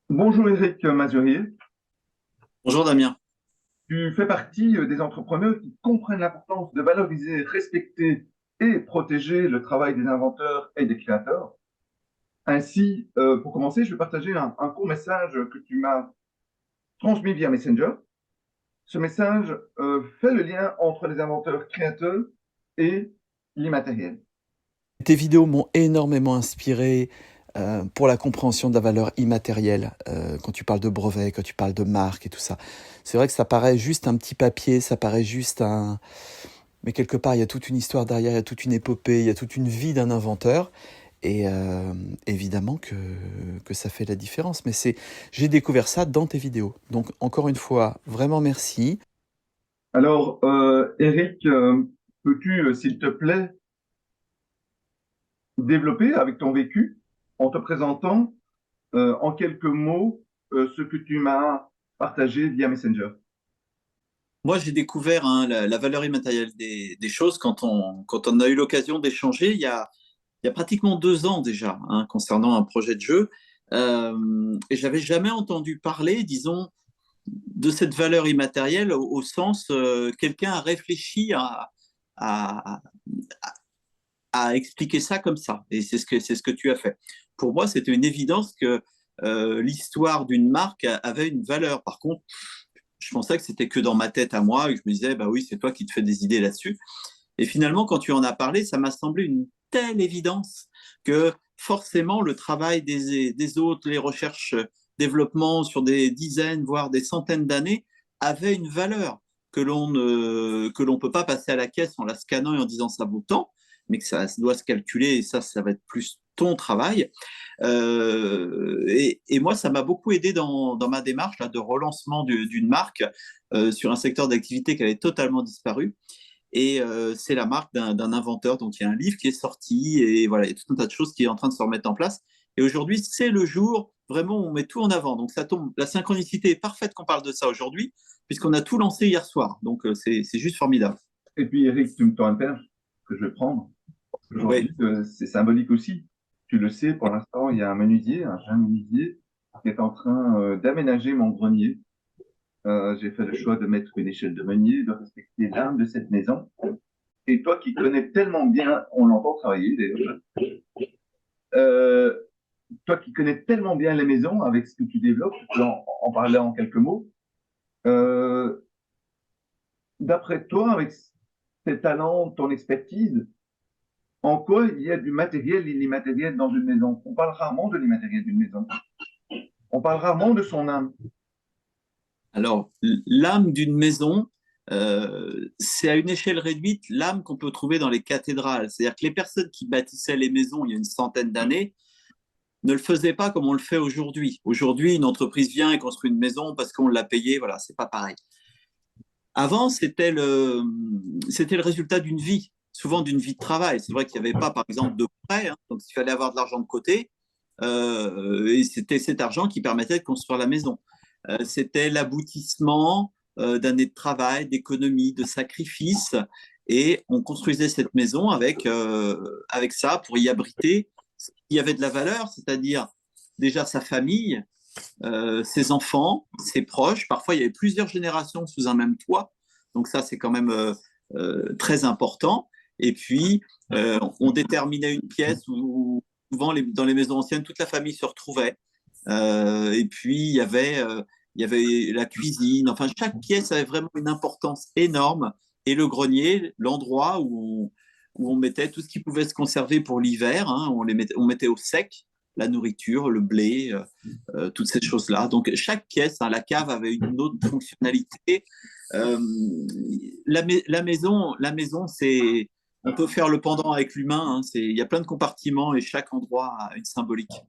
Bonjour Eric Mazurier, Bonjour Damien. tu fais partie des entrepreneurs qui comprennent l'importance de valoriser, respecter et protéger le travail des inventeurs et des créateurs. Ainsi, pour commencer, je vais partager un court message que tu m'as transmis via Messenger. Ce message fait le lien entre les inventeurs créateurs et l'immatériel. Tes vidéos m'ont énormément inspiré pour la compréhension de la valeur immatérielle. Quand tu parles de brevets, quand tu parles de marque et tout ça. C'est vrai que ça paraît juste un petit papier, ça paraît juste un... Mais quelque part, il y a toute une histoire derrière, il y a toute une épopée, il y a toute une vie d'un inventeur. Et évidemment que ça fait la différence. Mais j'ai découvert ça dans tes vidéos. Donc encore une fois, vraiment merci. Alors, Eric, peux-tu, s'il te plaît, développer avec ton vécu en te présentant en quelques mots ce que tu m'as partagé via Messenger. Moi, j'ai découvert la valeur immatérielle des choses quand on a eu l'occasion d'échanger il y a pratiquement 2 ans déjà, concernant un projet de jeu. Et j'avais jamais entendu parler, disons, de cette valeur immatérielle au sens quelqu'un a réfléchi à, à expliquer ça comme ça. Et c'est ce que tu as fait. Pour moi, c'était une évidence que l'histoire d'une marque avait une valeur. Par contre, je pensais que c'était que dans ma tête à moi, et que je me disais, bah oui, c'est toi qui te fais des idées là-dessus. Et finalement, quand tu en as parlé, ça m'a semblé une telle évidence que forcément, le travail des autres, les recherches, développement sur des dizaines, voire des centaines d'années, avait une valeur que l'on peut pas passer à la caisse en la scannant et en disant ça vaut tant, mais que ça doit se calculer, et ça va être plus ton travail. Et moi, ça m'a beaucoup aidé dans ma démarche là, de relancement d'une marque sur un secteur d'activité qui avait totalement disparu. Et c'est la marque d'un inventeur. Donc, il y a un livre qui est sorti et voilà, il y a tout un tas de choses qui est en train de se remettre en place. Et aujourd'hui, c'est le jour vraiment où on met tout en avant. Donc, ça tombe, la synchronicité est parfaite qu'on parle de ça aujourd'hui, puisqu'on a tout lancé hier soir. Donc, c'est juste formidable. Et puis, Eric, tu me tends un perche que je vais prendre. Aujourd'hui, Oui. c'est symbolique aussi. Tu le sais, pour l'instant, il y a un menuisier, un jeune menuisier, qui est en train d'aménager mon grenier. J'ai fait le choix de mettre une échelle de meunier, de respecter l'âme de cette maison. Et toi qui connais tellement bien, on l'entend travailler d'ailleurs, euh, toi qui connais tellement bien les maisons avec ce que tu développes, tu peux en parler en quelques mots. Euh, D'après toi, avec tes talents, ton expertise, en quoi il y a du matériel et l'immatériel dans une maison? On parle rarement de l'immatériel d'une maison. On parle rarement de son âme. Alors, l'âme d'une maison, c'est à une échelle réduite l'âme qu'on peut trouver dans les cathédrales. C'est-à-dire que les personnes qui bâtissaient les maisons il y a une centaine d'années ne le faisaient pas comme on le fait aujourd'hui. Aujourd'hui, une entreprise vient et construit une maison parce qu'on l'a payée. Voilà, c'est pas pareil. Avant, c'était le résultat d'une vie, souvent d'une vie de travail. C'est vrai qu'il n'y avait pas, par exemple, de prêt, donc il fallait avoir de l'argent de côté, et c'était cet argent qui permettait de construire la maison. C'était l'aboutissement d'années de travail, d'économie, de sacrifices, et on construisait cette maison avec ça pour y abriter ce qui avait de la valeur, c'est-à-dire déjà sa famille, ses enfants, ses proches. Parfois, il y avait plusieurs générations sous un même toit. Donc ça, c'est quand même très important. Et puis, on déterminait une pièce où souvent, dans les maisons anciennes, toute la famille se retrouvait. Et puis, il y avait la cuisine. Enfin, chaque pièce avait vraiment une importance énorme. Et le grenier, l'endroit où on mettait tout ce qui pouvait se conserver pour l'hiver, on mettait au sec la nourriture, le blé, toutes ces choses-là. Donc, chaque pièce, la cave avait une autre fonctionnalité. Euh, la maison, on peut faire le pendant avec l'humain. Il y a plein de compartiments et chaque endroit a une symbolique.